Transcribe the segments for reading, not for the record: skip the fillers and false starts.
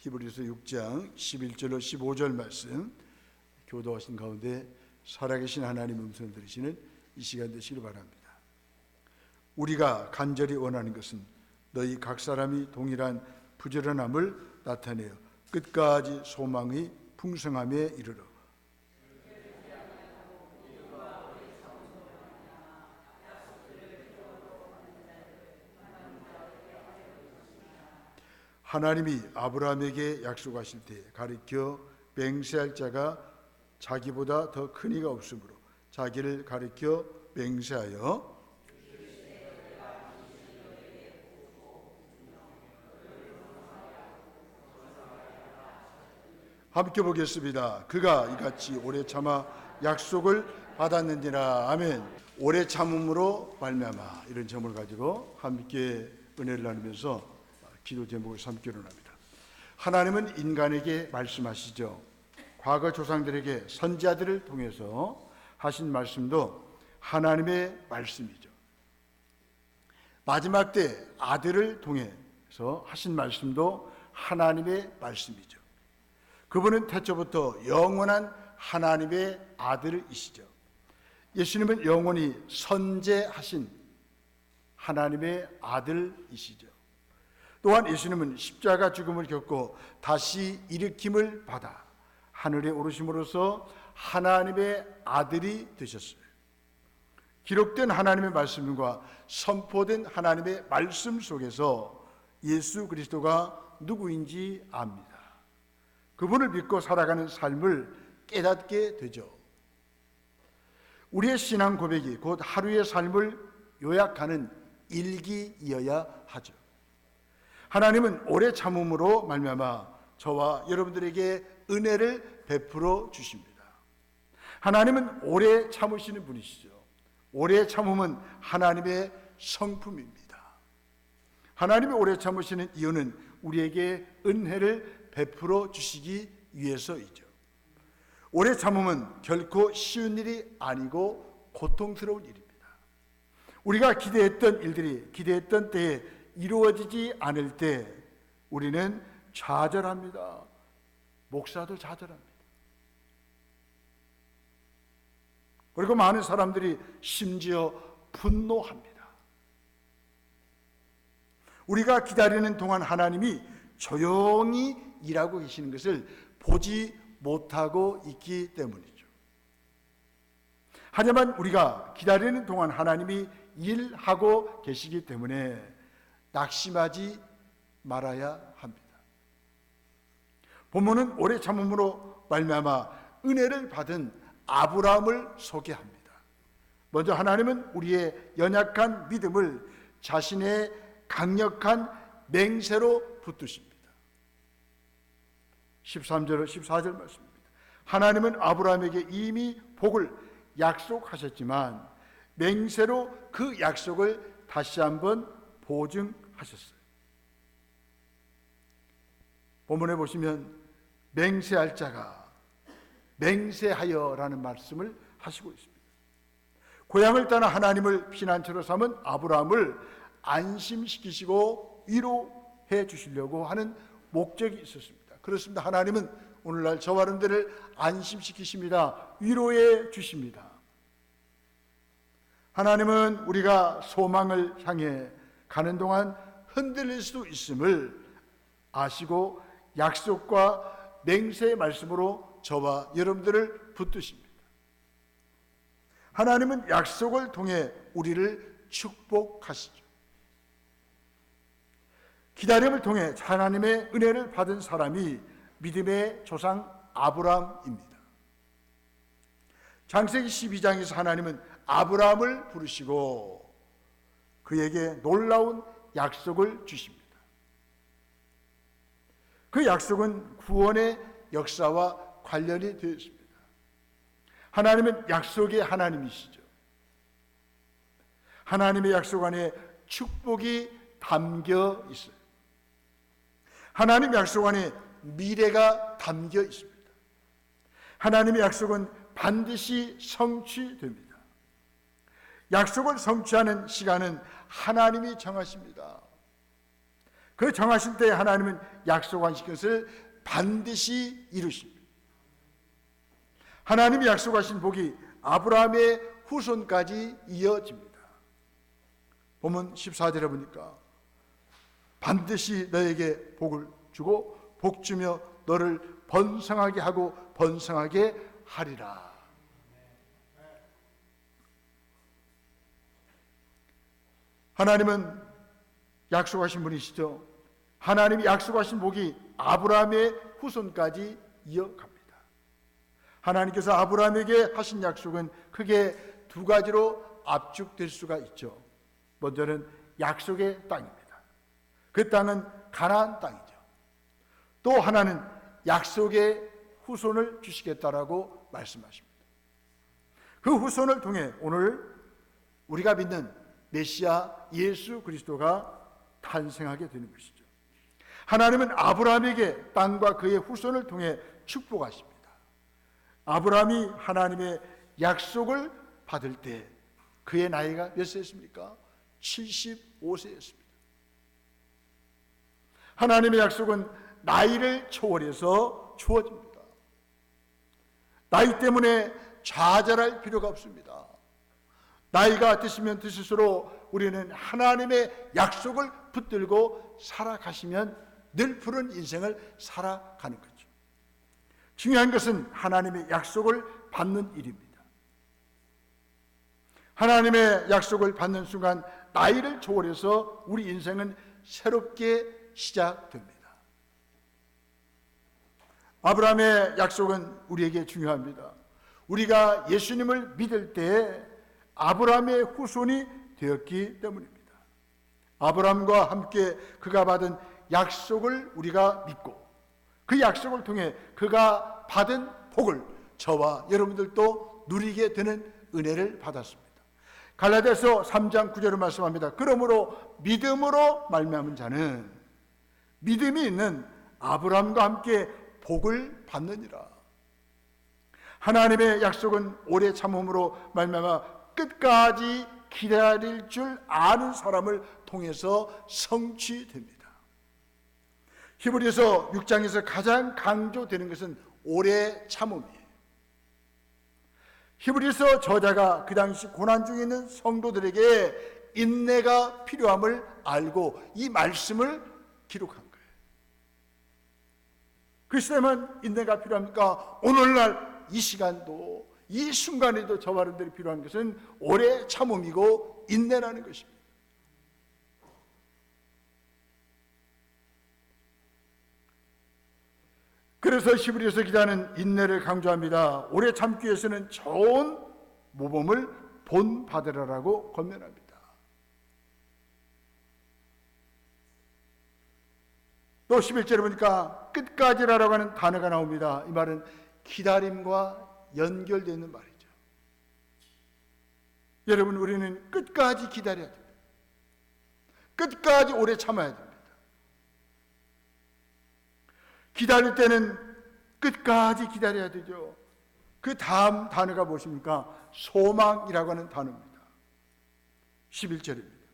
히브리서 6장 11절로 15절 말씀 교도하신 가운데 살아계신 하나님 음성 들으시는 이 시간 되시길 바랍니다. 우리가 간절히 원하는 것은 너희 각 사람이 동일한 부지런함을 나타내어 끝까지 소망의 풍성함에 이르러 하나님이 아브라함에게 약속하실 때 가리켜 맹세할 자가 자기보다 더 큰 이가 없으므로 자기를 가리켜 맹세하여 함께 보겠습니다. 그가 이같이 오래 참아 약속을 받았는지라. 아멘. 오래 참음으로 말미암아, 이런 점을 가지고 함께 은혜를 나누면서 기도 제목을 삼기로 합니다. 하나님은 인간에게 말씀하시죠. 과거 조상들에게 선지자들을 통해서 하신 말씀도 하나님의 말씀이죠. 마지막 때 아들을 통해서 하신 말씀도 하나님의 말씀이죠. 그분은 태초부터 영원한 하나님의 아들이시죠. 예수님은 영원히 선제하신 하나님의 아들이시죠. 또한 예수님은 십자가 죽음을 겪고 다시 일으킴을 받아 하늘에 오르심으로써 하나님의 아들이 되셨어요. 기록된 하나님의 말씀과 선포된 하나님의 말씀 속에서 예수 그리스도가 누구인지 압니다. 그분을 믿고 살아가는 삶을 깨닫게 되죠. 우리의 신앙 고백이 곧 하루의 삶을 요약하는 일기이어야 하죠. 하나님은 오래 참음으로 말미암아 저와 여러분들에게 은혜를 베풀어 주십니다. 하나님은 오래 참으시는 분이시죠. 오래 참음은 하나님의 성품입니다. 하나님이 오래 참으시는 이유는 우리에게 은혜를 베풀어 주시기 위해서이죠. 오래 참음은 결코 쉬운 일이 아니고 고통스러운 일입니다. 우리가 기대했던 일들이 기대했던 때에 이루어지지 않을 때 우리는 좌절합니다. 목사도 좌절합니다. 그리고 많은 사람들이 심지어 분노합니다. 우리가 기다리는 동안 하나님이 조용히 일하고 계시는 것을 보지 못하고 있기 때문이죠. 하지만 우리가 기다리는 동안 하나님이 일하고 계시기 때문에 낙심하지 말아야 합니다. 본문은 오래 참음으로 말미암아 은혜를 받은 아브라함을 소개합니다. 먼저 하나님은 우리의 연약한 믿음을 자신의 강력한 맹세로 붙드십니다. 13절 14절 말씀입니다. 하나님은 아브라함에게 이미 복을 약속하셨지만 맹세로 그 약속을 다시 한번 보증하셨어요. 본문에 보시면 맹세할 자가 맹세하여라는 말씀을 하시고 있습니다. 고향을 떠나 하나님을 피난처로 삼은 아브라함을 안심시키시고 위로해 주시려고 하는 목적이 있었습니다. 그렇습니다. 하나님은 오늘날 저와 여러분들을 안심시키십니다. 위로해 주십니다. 하나님은 우리가 소망을 향해 가는 동안 흔들릴 수도 있음을 아시고 약속과 맹세의 말씀으로 저와 여러분들을 붙드십니다. 하나님은 약속을 통해 우리를 축복하시죠. 기다림을 통해 하나님의 은혜를 받은 사람이 믿음의 조상 아브라함입니다. 창세기 12장에서 하나님은 아브라함을 부르시고 그에게 놀라운 약속을 주십니다. 그 약속은 구원의 역사와 관련이 되어 있습니다. 하나님은 약속의 하나님이시죠. 하나님의 약속 안에 축복이 담겨 있어요. 하나님 약속 안에 미래가 담겨 있습니다. 하나님의 약속은 반드시 성취됩니다. 약속을 성취하는 시간은 하나님이 정하십니다. 그 정하신 때에 하나님은 약속하신 것을 반드시 이루십니다. 하나님이 약속하신 복이 아브라함의 후손까지 이어집니다. 보면 14절에 보니까 반드시 너에게 복을 주고 복 주며 너를 번성하게 하고 번성하게 하리라. 하나님은 약속하신 분이시죠. 하나님이 약속하신 복이 아브라함의 후손까지 이어갑니다. 하나님께서 아브라함에게 하신 약속은 크게 두 가지로 압축될 수가 있죠. 먼저는 약속의 땅입니다. 그 땅은 가나안 땅이죠. 또 하나는 약속의 후손을 주시겠다라고 말씀하십니다. 그 후손을 통해 오늘 우리가 믿는 메시아 예수 그리스도가 탄생하게 되는 것이죠. 하나님은 아브라함에게 땅과 그의 후손을 통해 축복하십니다. 아브라함이 하나님의 약속을 받을 때 그의 나이가 몇 세였습니까? 75세였습니다. 하나님의 약속은 나이를 초월해서 주어집니다. 나이 때문에 좌절할 필요가 없습니다. 나이가 드시면 드실수록 우리는 하나님의 약속을 붙들고 살아가시면 늘 푸른 인생을 살아가는 거죠. 중요한 것은 하나님의 약속을 받는 일입니다. 하나님의 약속을 받는 순간 나이를 초월해서 우리 인생은 새롭게 시작됩니다. 아브라함의 약속은 우리에게 중요합니다. 우리가 예수님을 믿을 때 아브라함의 후손이 되었기 때문입니다. 아브라함과 함께 그가 받은 약속을 우리가 믿고 그 약속을 통해 그가 받은 복을 저와 여러분들도 누리게 되는 은혜를 받았습니다. 갈라디아서 3장 9절을 말씀합니다. 그러므로 믿음으로 말미암은 자는 믿음이 있는 아브라함과 함께 복을 받느니라. 하나님의 약속은 오래 참음으로 말미암아 끝까지 기다릴 줄 아는 사람을 통해서 성취됩니다. 히브리서 6장에서 가장 강조되는 것은 오래 참음이에요. 히브리서 저자가 그 당시 고난 중에 있는 성도들에게 인내가 필요함을 알고 이 말씀을 기록한 거예요. 그 시대만 인내가 필요합니까? 오늘날 이 시간도 이 순간에도 저와 여러분들이 필요한 것은 오래 참음이고 인내라는 것입니다. 그래서 히브리서 기자는 인내를 강조합니다. 오래 참기 위해서는 좋은 모범을 본받으라라고 권면합니다. 또 11절에 보니까 끝까지라고 하는 단어가 나옵니다. 이 말은 기다림과 연결되어 있는 말이죠. 여러분, 우리는 끝까지 기다려야 됩니다. 끝까지 오래 참아야 됩니다. 기다릴 때는 끝까지 기다려야 되죠. 그 다음 단어가 무엇입니까? 소망이라고 하는 단어입니다. 11절입니다.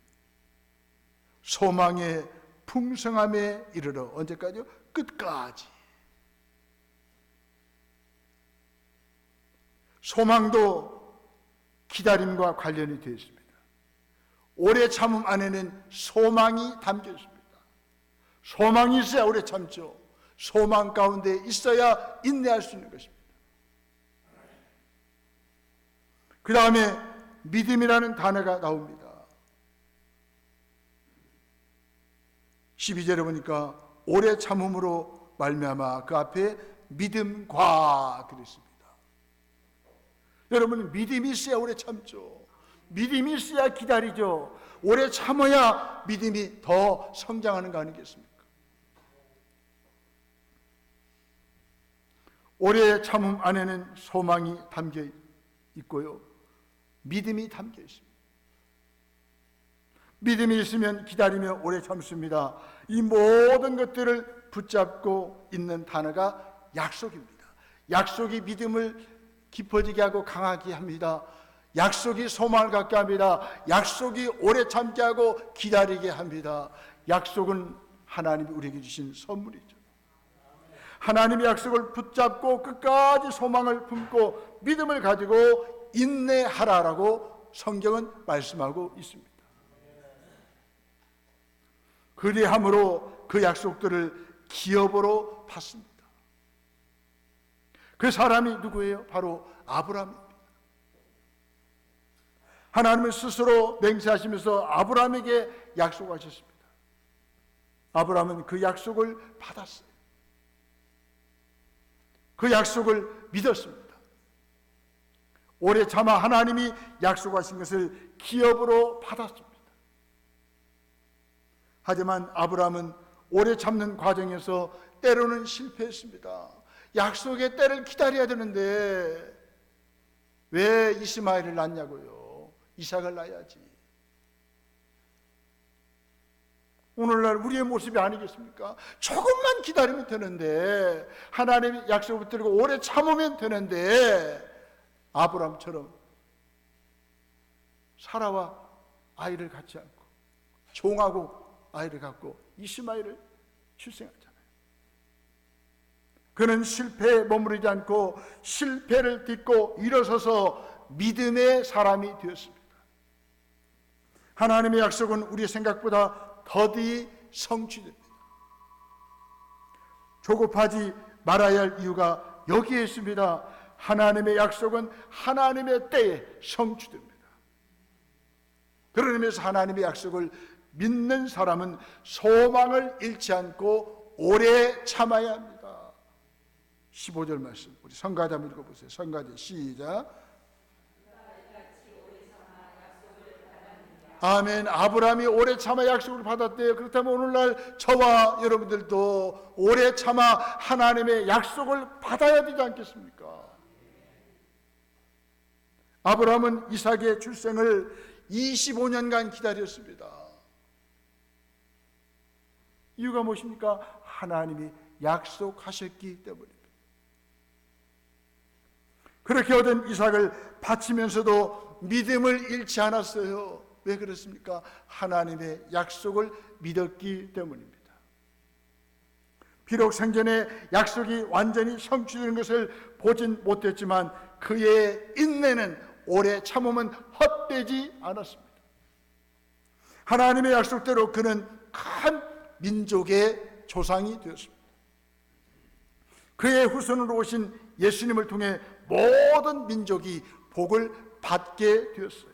소망의 풍성함에 이르러 언제까지요? 끝까지. 소망도 기다림과 관련이 되어 있습니다. 오래 참음 안에는 소망이 담겨 있습니다. 소망이 있어야 오래 참죠. 소망 가운데 있어야 인내할 수 있는 것입니다. 그 다음에 믿음이라는 단어가 나옵니다. 12절에 보니까 오래 참음으로 말미암아 그 앞에 믿음과 들었습니다. 여러분, 믿음이 있어야 오래 참죠. 믿음이 있어야 기다리죠. 오래 참아야 믿음이 더 성장하는 거 아니겠습니까? 오래 참음 안에는 소망이 담겨 있고요, 믿음이 담겨 있습니다. 믿음이 있으면 기다리며 오래 참습니다. 이 모든 것들을 붙잡고 있는 단어가 약속입니다. 약속이 믿음을 깊어지게 하고 강하게 합니다. 약속이 소망을 갖게 합니다. 약속이 오래 참게 하고 기다리게 합니다. 약속은 하나님이 우리에게 주신 선물이죠. 하나님의 약속을 붙잡고 끝까지 소망을 품고 믿음을 가지고 인내하라라고 성경은 말씀하고 있습니다. 그리함으로 그 약속들을 기업으로 받습니다. 그 사람이 누구예요? 바로 아브라함입니다. 하나님은 스스로 맹세하시면서 아브라함에게 약속하셨습니다. 아브라함은 그 약속을 받았어요. 그 약속을 믿었습니다. 오래 참아 하나님이 약속하신 것을 기업으로 받았습니다. 하지만 아브라함은 오래 참는 과정에서 때로는 실패했습니다. 약속의 때를 기다려야 되는데 왜 이스마엘을 낳냐고요? 이삭을 낳아야지. 오늘날 우리의 모습이 아니겠습니까? 조금만 기다리면 되는데, 하나님의 약속을 붙들고 오래 참으면 되는데, 아브라함처럼 사라와 아이를 갖지 않고 종하고 아이를 갖고 이스마엘을 출생하잖아요. 그는 실패에 머무르지 않고 실패를 딛고 일어서서 믿음의 사람이 되었습니다. 하나님의 약속은 우리의 생각보다 더디 성취됩니다. 조급하지 말아야 할 이유가 여기에 있습니다. 하나님의 약속은 하나님의 때에 성취됩니다. 그런 의미에서 하나님의 약속을 믿는 사람은 소망을 잃지 않고 오래 참아야 합니다. 15절 말씀 우리 성가대 한번 읽어보세요. 성가대 시작. 아멘. 아브라함이 오래 참아 약속을 받았대요. 그렇다면 오늘날 저와 여러분들도 오래 참아 하나님의 약속을 받아야 되지 않겠습니까? 아브라함은 이삭의 출생을 25년간 기다렸습니다. 이유가 무엇입니까? 하나님이 약속하셨기 때문입니다. 그렇게 얻은 이삭을 바치면서도 믿음을 잃지 않았어요. 왜 그렇습니까? 하나님의 약속을 믿었기 때문입니다. 비록 생전에 약속이 완전히 성취되는 것을 보진 못했지만 그의 인내는 오래 참음은 헛되지 않았습니다. 하나님의 약속대로 그는 큰 민족의 조상이 되었습니다. 그의 후손으로 오신 예수님을 통해 모든 민족이 복을 받게 되었어요.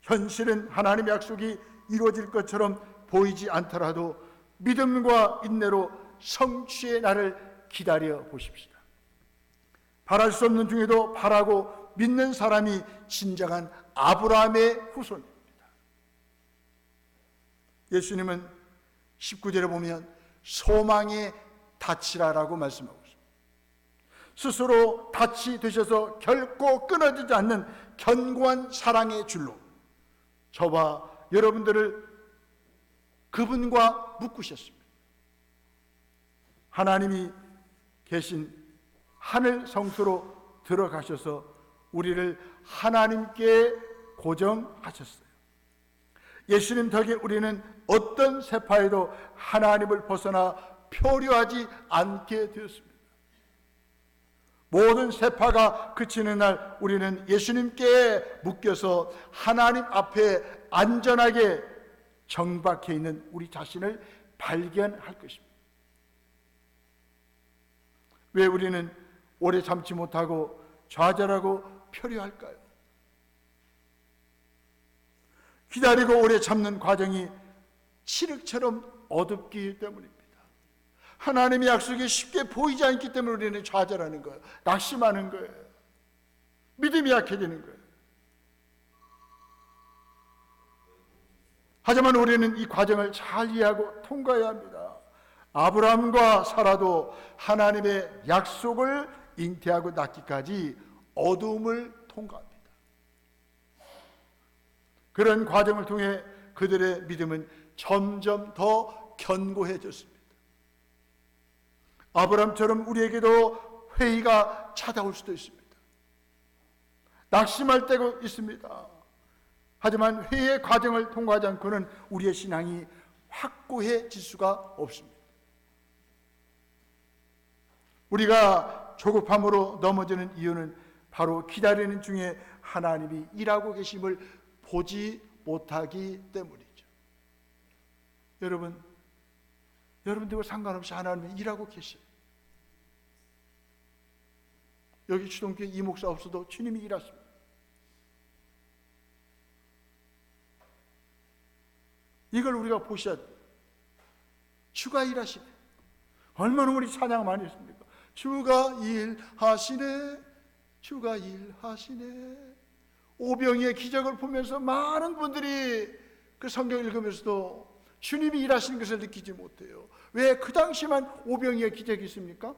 현실은 하나님의 약속이 이루어질 것처럼 보이지 않더라도 믿음과 인내로 성취의 날을 기다려 보십시다. 바랄 수 없는 중에도 바라고 믿는 사람이 진정한 아브라함의 후손입니다. 예수님은 19절에 보면 소망의 닻이라고 말씀하고 있습니다. 스스로 닻이 되셔서 결코 끊어지지 않는 견고한 사랑의 줄로 저와 여러분들을 그분과 묶으셨습니다. 하나님이 계신 하늘 성소로 들어가셔서 우리를 하나님께 고정하셨어요. 예수님 덕에 우리는 어떤 세파에도 하나님을 벗어나 표류하지 않게 되었습니다. 모든 세파가 그치는 날 우리는 예수님께 묶여서 하나님 앞에 안전하게 정박해 있는 우리 자신을 발견할 것입니다. 왜 우리는 오래 참지 못하고 좌절하고 표류할까요? 기다리고 오래 참는 과정이 칠흑처럼 어둡기 때문입니다. 하나님의 약속이 쉽게 보이지 않기 때문에 우리는 좌절하는 거예요. 낙심하는 거예요. 믿음이 약해지는 거예요. 하지만 우리는 이 과정을 잘 이해하고 통과해야 합니다. 아브라함과 사라도 하나님의 약속을 잉태하고 낳기까지 어두움을 통과합니다. 그런 과정을 통해 그들의 믿음은 점점 더 견고해졌습니다. 아브라함처럼 우리에게도 회의가 찾아올 수도 있습니다. 낙심할 때가 있습니다. 하지만 회의의 과정을 통과하지 않고는 우리의 신앙이 확고해질 수가 없습니다. 우리가 조급함으로 넘어지는 이유는 바로 기다리는 중에 하나님이 일하고 계심을 보지 못하기 때문이죠. 여러분들과 상관없이 하나님이 일하고 계셔요. 여기 주동교회 이 목사 없어도 주님이 일하십니다. 이걸 우리가 보셔야 돼요. 주가 일하시네. 얼마나 우리 찬양 많이 했습니까? 주가 일하시네, 주가 일하시네. 오병이의 기적을 보면서 많은 분들이 그 성경 읽으면서도 주님이 일하시는 것을 느끼지 못해요. 왜 그 당시만 오병이의 기적이 있습니까?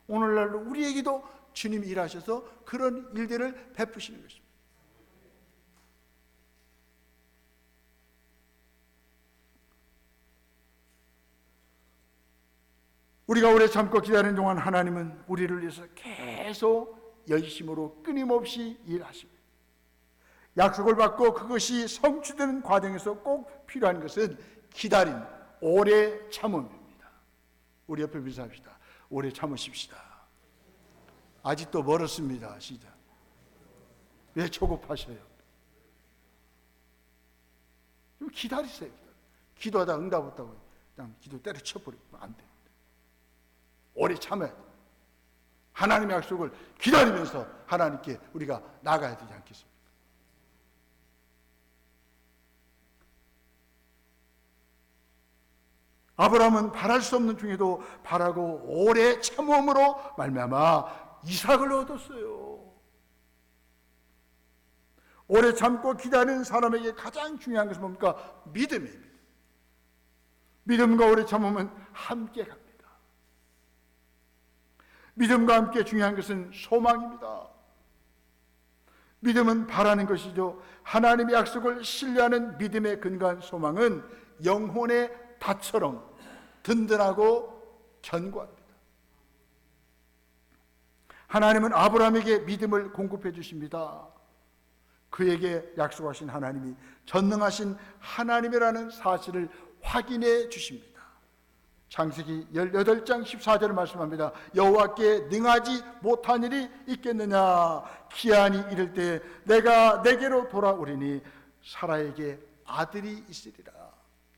오늘날로 우리에게도 주님이 일하셔서 그런 일들을 베푸시는 것입니다. 우리가 오래 참고 기다리는 동안 하나님은 우리를 위해서 계속 열심으로 끊임없이 일하십니다. 약속을 받고 그것이 성취되는 과정에서 꼭 필요한 것은 기다림, 오래 참음입니다. 우리 옆에 인사합시다. 오래 참으십시다. 아직도 멀었습니다. 시작. 왜 조급하셔요? 기다리세요. 기도하다 응답 없다고 그냥 기도 때려쳐버리면 안 돼요. 오래 참아야 돼요. 하나님의 약속을 기다리면서 하나님께 우리가 나가야 되지 않겠습니까? 아브라함은 바랄 수 없는 중에도 바라고 오래 참음으로 말미암아 이삭을 얻었어요. 오래 참고 기다리는 사람에게 가장 중요한 것은 뭡니까? 믿음입니다. 믿음과 오래 참음은 함께 갑니다. 믿음과 함께 중요한 것은 소망입니다. 믿음은 바라는 것이죠. 하나님의 약속을 신뢰하는 믿음의 근거한 소망은 영혼의 닷처럼 든든하고 견고합니다. 하나님은 아브라함에게 믿음을 공급해 주십니다. 그에게 약속하신 하나님이 전능하신 하나님이라는 사실을 확인해 주십니다. 창세기 18장 14절을 말씀합니다. 여호와께 능하지 못한 일이 있겠느냐. 기한이 이를 때 내가 내게로 돌아오리니 사라에게 아들이 있으리라.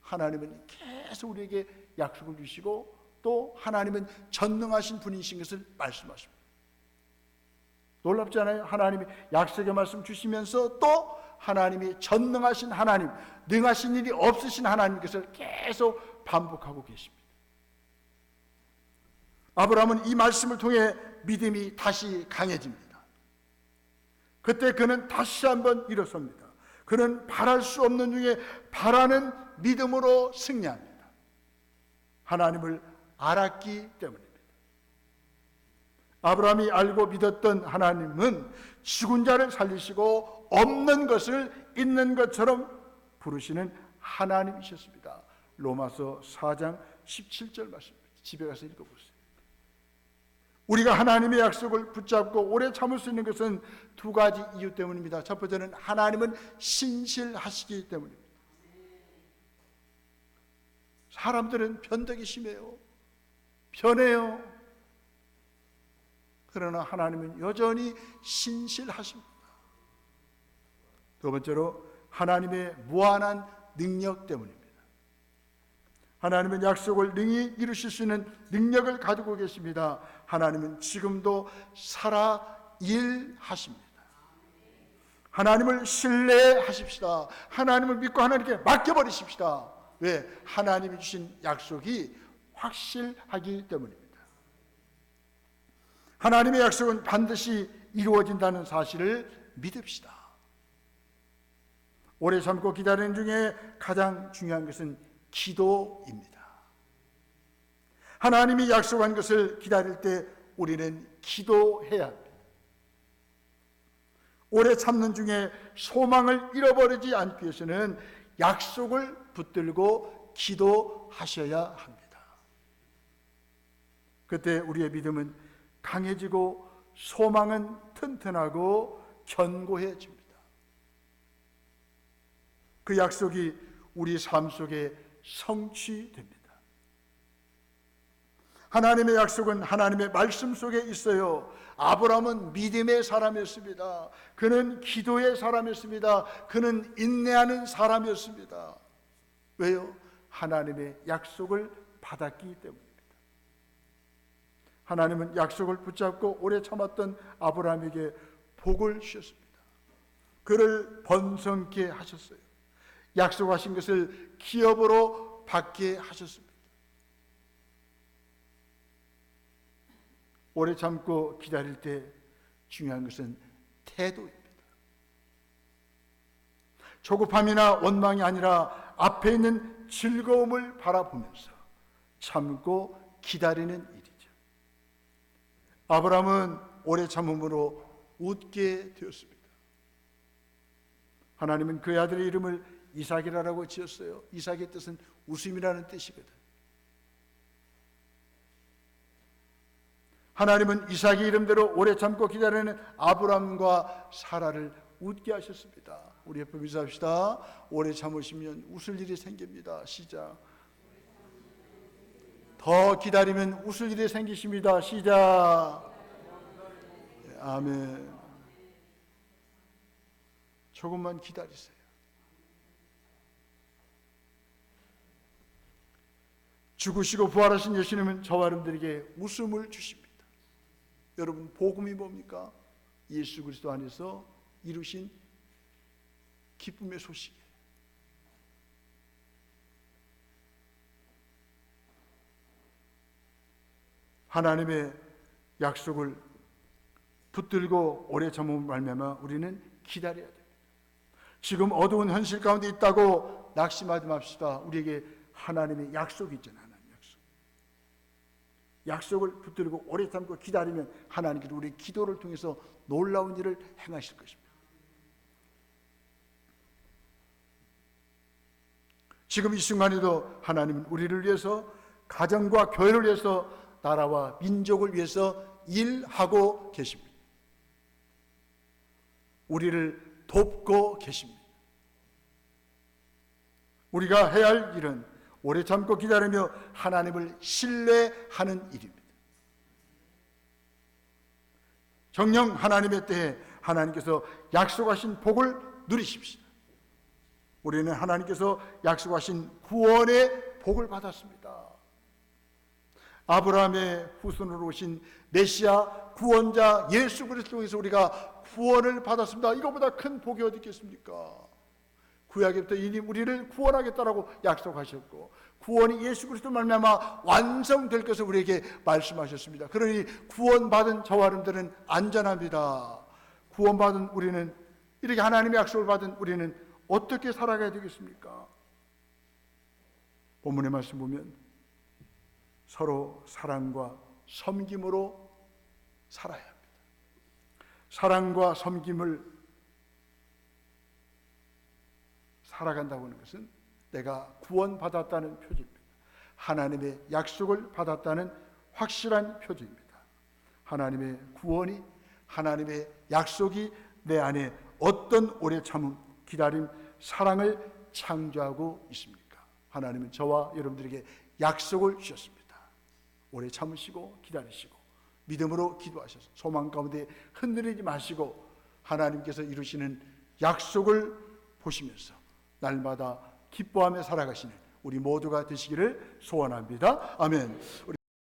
하나님은 계속 우리에게 약속을 주시고 또 하나님은 전능하신 분이신 것을 말씀하십니다. 놀랍지 않아요? 하나님이 약속의 말씀 주시면서 또 하나님이 전능하신 하나님, 능하신 일이 없으신 하나님 것을 계속 반복하고 계십니다. 아브라함은 이 말씀을 통해 믿음이 다시 강해집니다. 그때 그는 다시 한번 일어섭니다. 그는 바랄 수 없는 중에 바라는 믿음으로 승리합니다. 하나님을 알았기 때문입니다. 아브라함이 알고 믿었던 하나님은 죽은 자를 살리시고 없는 것을 있는 것처럼 부르시는 하나님이셨습니다. 로마서 4장 17절 말씀입니다. 집에 가서 읽어보세요. 우리가 하나님의 약속을 붙잡고 오래 참을 수 있는 것은 두 가지 이유 때문입니다. 첫 번째는 하나님은 신실하시기 때문입니다. 사람들은 변덕이 심해요. 변해요. 그러나 하나님은 여전히 신실하십니다. 두 번째로 하나님의 무한한 능력 때문입니다. 하나님은 약속을 능히 이루실 수 있는 능력을 가지고 계십니다. 하나님은 지금도 살아 일하십니다. 하나님을 신뢰하십시다. 하나님을 믿고 하나님께 맡겨버리십시다. 왜? 하나님이 주신 약속이 확실하기 때문입니다. 하나님의 약속은 반드시 이루어진다는 사실을 믿읍시다. 오래 참고 기다리는 중에 가장 중요한 것은 기도입니다. 하나님이 약속한 것을 기다릴 때 우리는 기도해야 합니다. 오래 참는 중에 소망을 잃어버리지 않기 위해서는 약속을 붙들고 기도하셔야 합니다. 그때 우리의 믿음은 강해지고 소망은 튼튼하고 견고해집니다. 그 약속이 우리 삶 속에 성취됩니다. 하나님의 약속은 하나님의 말씀 속에 있어요. 아브라함은 믿음의 사람이었습니다. 그는 기도의 사람이었습니다. 그는 인내하는 사람이었습니다. 왜요? 하나님의 약속을 받았기 때문입니다. 하나님은 약속을 붙잡고 오래 참았던 아브라함에게 복을 주셨습니다. 그를 번성케 하셨어요. 약속하신 것을 기업으로 받게 하셨습니다. 오래 참고 기다릴 때 중요한 것은 태도입니다. 조급함이나 원망이 아니라 앞에 있는 즐거움을 바라보면서 참고 기다리는 일이죠. 아브라함은 오래 참음으로 웃게 되었습니다. 하나님은 그의 아들의 이름을 이삭이라고 지었어요. 이삭의 뜻은 웃음이라는 뜻이거든. 하나님은 이삭의 이름대로 오래 참고 기다리는 아브라함과 사라를 웃게 하셨습니다. 우리 옆에 인사합시다. 오래 참으시면 웃을 일이 생깁니다. 시작. 더 기다리면 웃을 일이 생기십니다. 시작. 아멘. 조금만 기다리세요. 죽으시고 부활하신 예수님은 저와 여러분들에게 웃음을 주십니다. 여러분, 복음이 뭡니까? 예수 그리스도 안에서 이루신 기쁨의 소식이에요. 하나님의 약속을 붙들고 오래 참음으로 말미암아 우리는 기다려야 됩니다. 지금 어두운 현실 가운데 있다고 낙심하지 맙시다. 우리에게 하나님의 약속이 있잖아요. 하나님의 약속. 약속을 붙들고 오래 참고 기다리면 하나님께서 우리 기도를 통해서 놀라운 일을 행하실 것입니다. 지금 이 순간에도 하나님은 우리를 위해서, 가정과 교회를 위해서, 나라와 민족을 위해서 일하고 계십니다. 우리를 돕고 계십니다. 우리가 해야 할 일은 오래 참고 기다리며 하나님을 신뢰하는 일입니다. 정녕 하나님의 때에 하나님께서 약속하신 복을 누리십시오. 우리는 하나님께서 약속하신 구원의 복을 받았습니다. 아브라함의 후손으로 오신 메시아 구원자 예수 그리스도를 통해서 우리가 구원을 받았습니다. 이거보다 큰 복이 어디 있겠습니까? 구약에부터 이미 우리를 구원하겠다라고 약속하셨고, 구원이 예수 그리스도 말미암아 완성될 것을 우리에게 말씀하셨습니다. 그러니 구원받은 저와 여러분들은 안전합니다. 구원받은 우리는, 이렇게 하나님의 약속을 받은 우리는 어떻게 살아가야 되겠습니까? 본문의 말씀 보면 서로 사랑과 섬김으로 살아야 합니다. 사랑과 섬김을 살아간다고 하는 것은 내가 구원받았다는 표지입니다. 하나님의 약속을 받았다는 확실한 표지입니다. 하나님의 구원이, 하나님의 약속이 내 안에 어떤 오래 참음, 기다림, 사랑을 창조하고 있습니까? 하나님은 저와 여러분들에게 약속을 주셨습니다. 오래 참으시고 기다리시고 믿음으로 기도하셔서 소망 가운데 흔들리지 마시고 하나님께서 이루시는 약속을 보시면서 날마다 기뻐하며 살아가시는 우리 모두가 되시기를 소원합니다. 아멘.